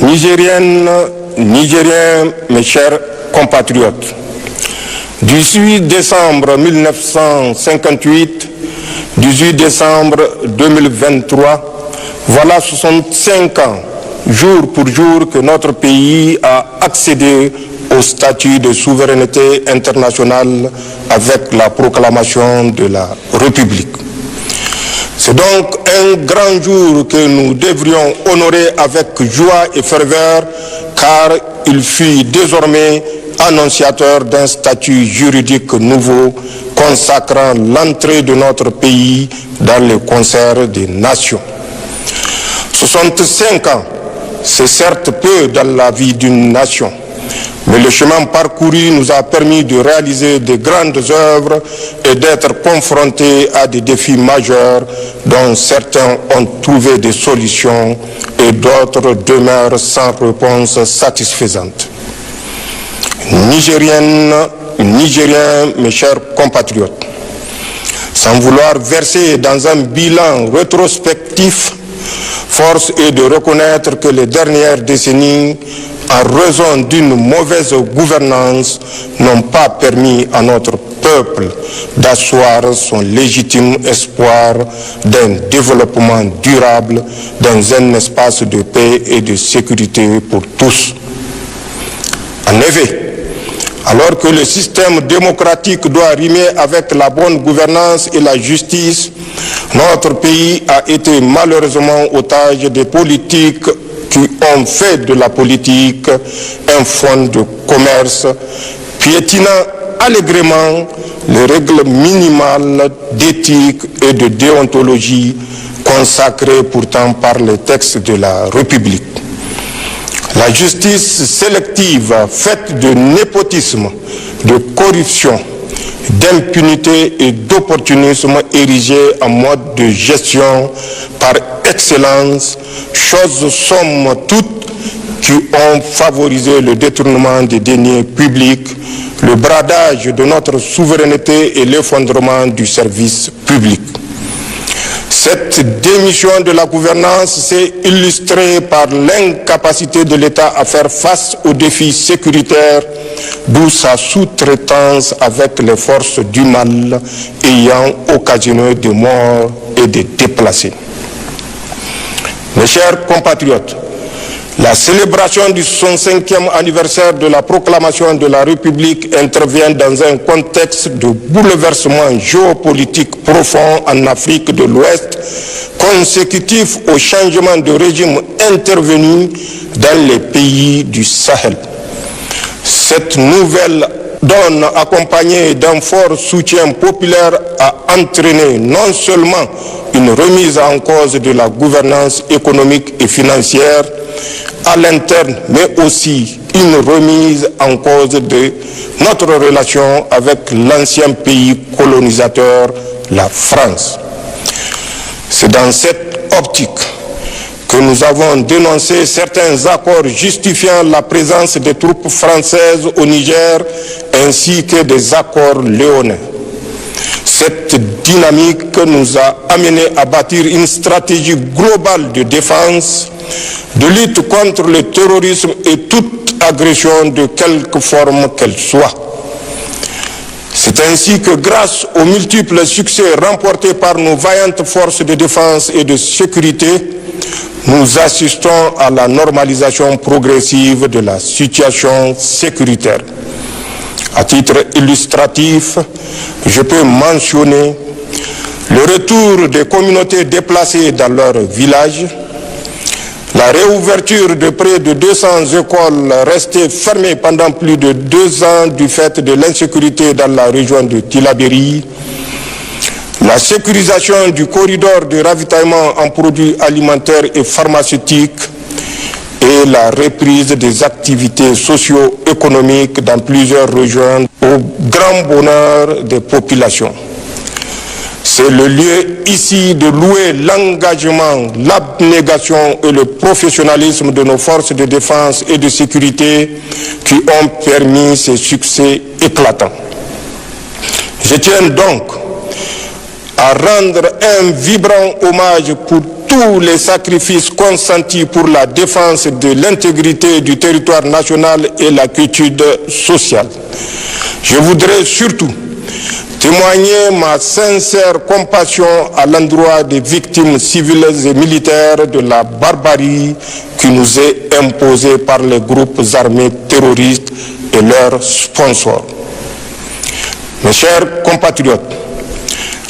Nigériennes, Nigériens, mes chers compatriotes, 18 décembre 1958, 18 décembre 2023, voilà 65 ans, jour pour jour, que notre pays a accédé au statut de souveraineté internationale avec la proclamation de la République. C'est donc un grand jour que nous devrions honorer avec joie et ferveur, car il fut désormais annonciateur d'un statut juridique nouveau consacrant l'entrée de notre pays dans le concert des nations. 65 ans, c'est certes peu dans la vie d'une nation, mais le chemin parcouru nous a permis de réaliser de grandes œuvres et d'être confrontés à des défis majeurs dont certains ont trouvé des solutions et d'autres demeurent sans réponse satisfaisante. Nigériennes, Nigériens, mes chers compatriotes, sans vouloir verser dans un bilan rétrospectif, force est de reconnaître que les dernières décennies, en raison d'une mauvaise gouvernance, n'ont pas permis à notre peuple d'asseoir son légitime espoir d'un développement durable dans un espace de paix et de sécurité pour tous. En effet, alors que le système démocratique doit rimer avec la bonne gouvernance et la justice, notre pays a été malheureusement otage des politiques qui ont fait de la politique un fonds de commerce, piétinant allègrement les règles minimales d'éthique et de déontologie consacrées pourtant par les textes de la République. La justice sélective, faite de népotisme, de corruption, d'impunité et d'opportunisme érigée en mode de gestion par excellence, choses somme toute qui ont favorisé le détournement des deniers publics, le bradage de notre souveraineté et l'effondrement du service public. Cette démission de la gouvernance s'est illustrée par l'incapacité de l'État à faire face aux défis sécuritaires, d'où sa sous-traitance avec les forces du mal ayant occasionné des morts et des déplacés. Mes chers compatriotes, la célébration du 65e anniversaire de la proclamation de la République intervient dans un contexte de bouleversement géopolitique profond en Afrique de l'Ouest, consécutif au changement de régime intervenu dans les pays du Sahel. Cette nouvelle donne, accompagnée d'un fort soutien populaire, a entraîné non seulement une remise en cause de la gouvernance économique et financière à l'interne, mais aussi une remise en cause de notre relation avec l'ancien pays colonisateur, la France. C'est dans cette optique que nous avons dénoncé certains accords justifiant la présence des troupes françaises au Niger, ainsi que des accords léonins. Cette dynamique nous a amené à bâtir une stratégie globale de défense, de lutte contre le terrorisme et toute agression de quelque forme qu'elle soit. C'est ainsi que grâce aux multiples succès remportés par nos vaillantes forces de défense et de sécurité, nous assistons à la normalisation progressive de la situation sécuritaire. À titre illustratif, je peux mentionner le retour des communautés déplacées dans leurs villages, la réouverture de près de 200 écoles restées fermées pendant plus de 2 ans du fait de l'insécurité dans la région de Tillabéri, la sécurisation du corridor de ravitaillement en produits alimentaires et pharmaceutiques et la reprise des activités socio-économiques dans plusieurs régions au grand bonheur des populations. C'est le lieu ici de louer l'engagement, l'abnégation et le professionnalisme de nos forces de défense et de sécurité qui ont permis ces succès éclatants. Je tiens donc à rendre un vibrant hommage pour tous les sacrifices consentis pour la défense de l'intégrité du territoire national et la quiétude sociale. Je voudrais surtout témoigner ma sincère compassion à l'endroit des victimes civiles et militaires de la barbarie qui nous est imposée par les groupes armés terroristes et leurs sponsors. Mes chers compatriotes,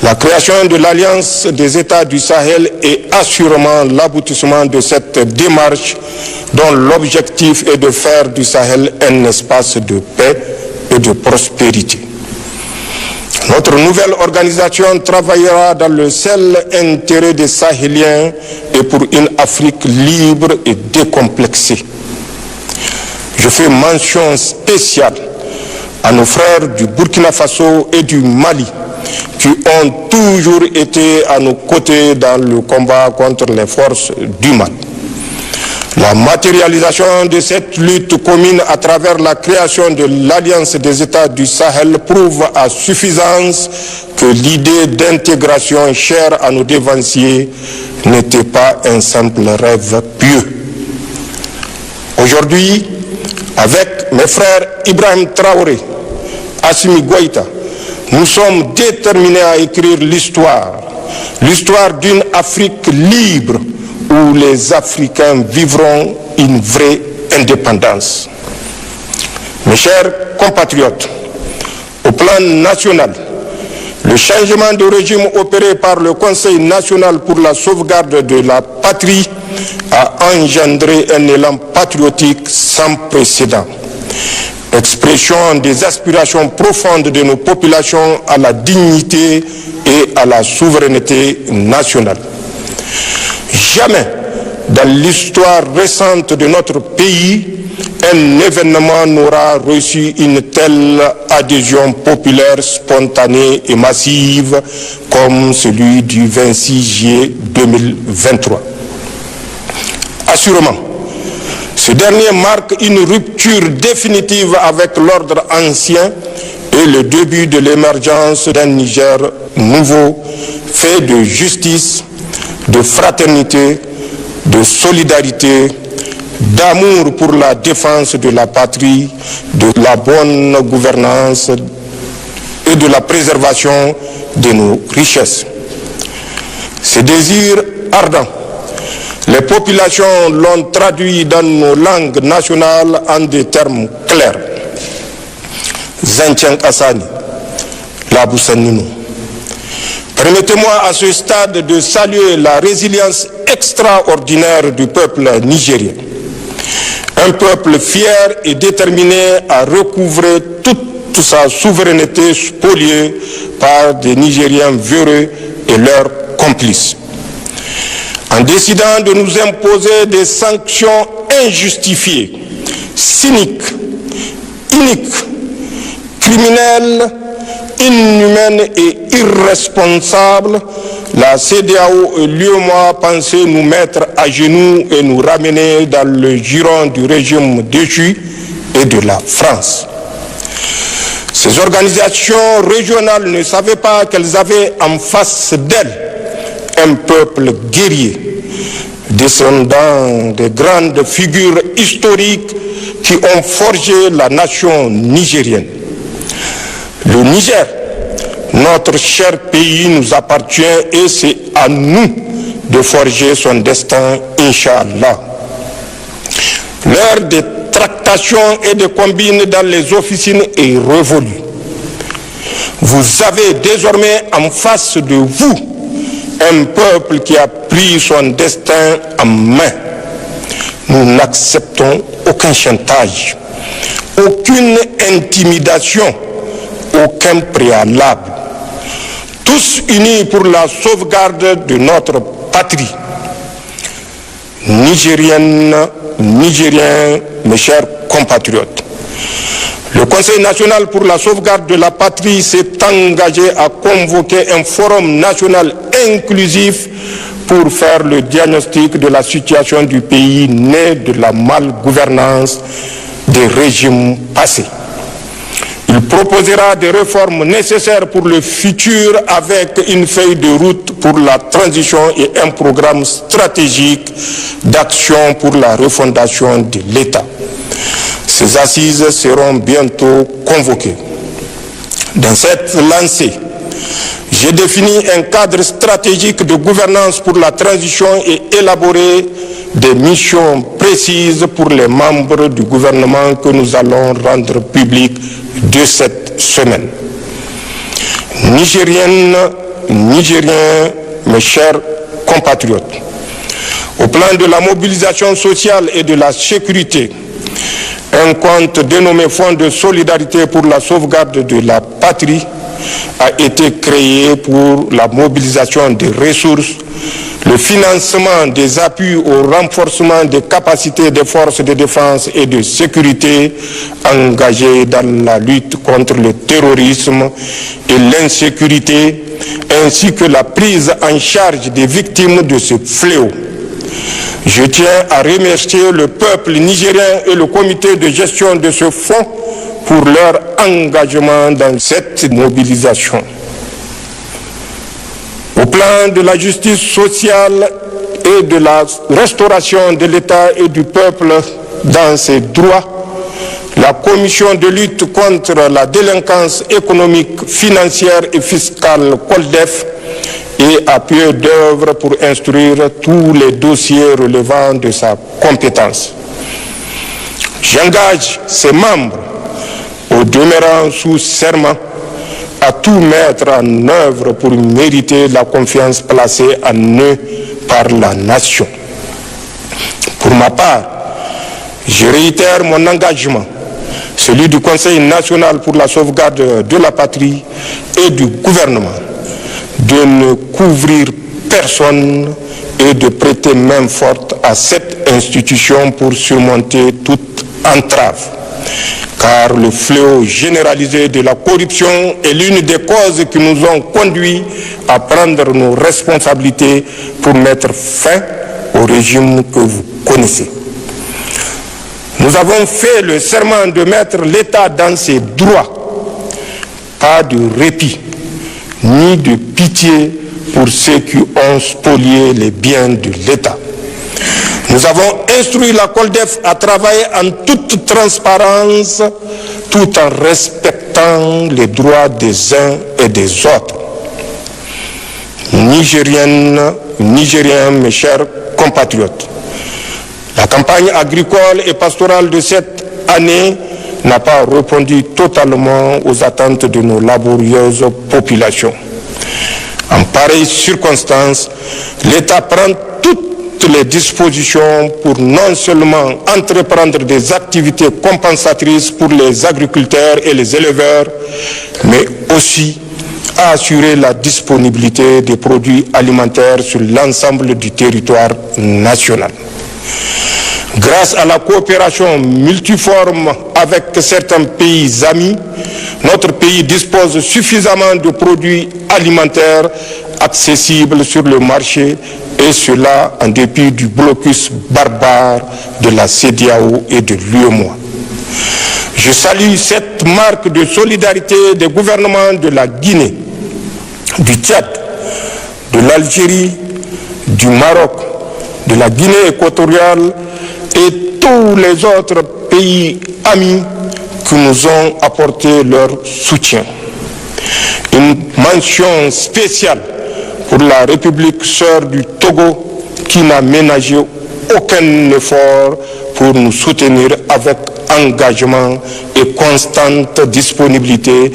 la création de l'Alliance des États du Sahel est assurément l'aboutissement de cette démarche dont l'objectif est de faire du Sahel un espace de paix et de prospérité. Notre nouvelle organisation travaillera dans le seul intérêt des Sahéliens et pour une Afrique libre et décomplexée. Je fais mention spéciale à nos frères du Burkina Faso et du Mali qui ont toujours été à nos côtés dans le combat contre les forces du mal. La matérialisation de cette lutte commune à travers la création de l'Alliance des États du Sahel prouve à suffisance que l'idée d'intégration chère à nos dévanciers n'était pas un simple rêve pieux. Aujourd'hui, avec mes frères Ibrahim Traoré, Assimi Goïta, nous sommes déterminés à écrire l'histoire d'une Afrique libre où les Africains vivront une vraie indépendance. Mes chers compatriotes, au plan national, le changement de régime opéré par le Conseil national pour la sauvegarde de la patrie a engendré un élan patriotique sans précédent, expression des aspirations profondes de nos populations à la dignité et à la souveraineté nationale. Jamais dans l'histoire récente de notre pays, un événement n'aura reçu une telle adhésion populaire spontanée et massive comme celui du 26 juillet 2023. Assurément, ce dernier marque une rupture définitive avec l'ordre ancien et le début de l'émergence d'un Niger nouveau, fait de justice, de fraternité, de solidarité, d'amour pour la défense de la patrie, de la bonne gouvernance et de la préservation de nos richesses. Ces désirs ardents, les populations l'ont traduit dans nos langues nationales en des termes clairs. Zentian Assani, Laboussaninou. Permettez-moi à ce stade de saluer la résilience extraordinaire du peuple nigérien. Un peuple fier et déterminé à recouvrer toute sa souveraineté spoliée par des Nigériens véreux et leurs complices. En décidant de nous imposer des sanctions injustifiées, cyniques, iniques, criminelles, inhumaine et irresponsable, la CEDEAO et l'UEMOA pensaient nous mettre à genoux et nous ramener dans le giron du régime déchu et de la France. Ces organisations régionales ne savaient pas qu'elles avaient en face d'elles un peuple guerrier, descendant des grandes figures historiques qui ont forgé la nation nigérienne. Le Niger, notre cher pays, nous appartient et c'est à nous de forger son destin, Inch'Allah. L'heure des tractations et des combines dans les officines est révolue. Vous avez désormais en face de vous un peuple qui a pris son destin en main. Nous n'acceptons aucun chantage, aucune intimidation, aucun préalable. Tous unis pour la sauvegarde de notre patrie. Nigériennes, Nigériens, mes chers compatriotes, le Conseil national pour la sauvegarde de la patrie s'est engagé à convoquer un forum national inclusif pour faire le diagnostic de la situation du pays né de la malgouvernance des régimes passés. Il proposera des réformes nécessaires pour le futur avec une feuille de route pour la transition et un programme stratégique d'action pour la refondation de l'État. Ces assises seront bientôt convoquées. Dans cette lancée, j'ai défini un cadre stratégique de gouvernance pour la transition et élaboré des missions précises pour les membres du gouvernement que nous allons rendre publiques de cette semaine. Nigériennes, Nigériens, mes chers compatriotes, au plan de la mobilisation sociale et de la sécurité, un compte dénommé Fonds de solidarité pour la sauvegarde de la patrie a été créé pour la mobilisation des ressources, le financement des appuis au renforcement des capacités des forces de défense et de sécurité engagées dans la lutte contre le terrorisme et l'insécurité, ainsi que la prise en charge des victimes de ce fléau. Je tiens à remercier le peuple nigérien et le comité de gestion de ce fonds pour leur engagement dans cette mobilisation. Au plan de la justice sociale et de la restauration de l'État et du peuple dans ses droits, la commission de lutte contre la délinquance économique, financière et fiscale COLDEF est à pied d'œuvre pour instruire tous les dossiers relevant de sa compétence. J'engage ses membres, au demeurant sous serment, à tout mettre en œuvre pour mériter la confiance placée en eux par la nation. Pour ma part, je réitère mon engagement, celui du Conseil national pour la sauvegarde de la patrie et du gouvernement, de ne couvrir personne et de prêter main forte à cette institution pour surmonter toute entrave. Car le fléau généralisé de la corruption est l'une des causes qui nous ont conduits à prendre nos responsabilités pour mettre fin au régime que vous connaissez. Nous avons fait le serment de mettre l'État dans ses droits, pas de répit, ni de pitié pour ceux qui ont spolié les biens de l'État. Nous avons instruit la COLDEF à travailler en toute transparence, tout en respectant les droits des uns et des autres. Nigériennes, Nigériens, mes chers compatriotes, la campagne agricole et pastorale de cette année n'a pas répondu totalement aux attentes de nos laborieuses populations. En pareille circonstance, l'État prend toutes les dispositions pour non seulement entreprendre des activités compensatrices pour les agriculteurs et les éleveurs, mais aussi à assurer la disponibilité des produits alimentaires sur l'ensemble du territoire national. Grâce à la coopération multiforme avec certains pays amis, notre pays dispose suffisamment de produits alimentaires accessibles sur le marché, et cela en dépit du blocus barbare de la CEDEAO et de l'UEMOA. Je salue cette marque de solidarité des gouvernements de la Guinée, du Tchad, de l'Algérie, du Maroc, de la Guinée équatoriale et tous les autres pays amis qui nous ont apporté leur soutien. Une mention spéciale pour la République sœur du Togo qui n'a ménagé aucun effort pour nous soutenir avec engagement et constante disponibilité,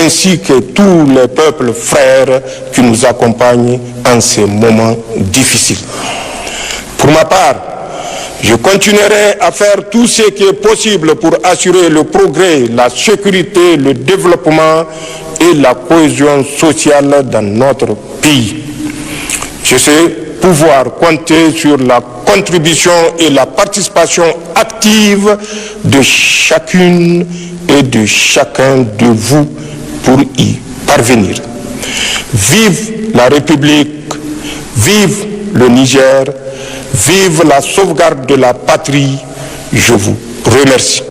ainsi que tous les peuples frères qui nous accompagnent en ces moments difficiles. Pour ma part, je continuerai à faire tout ce qui est possible pour assurer le progrès, la sécurité, le développement et la cohésion sociale dans notre pays. Je sais pouvoir compter sur la contribution et la participation active de chacune et de chacun de vous pour y parvenir. Vive la République, vive le Niger, vive la sauvegarde de la patrie. Je vous remercie.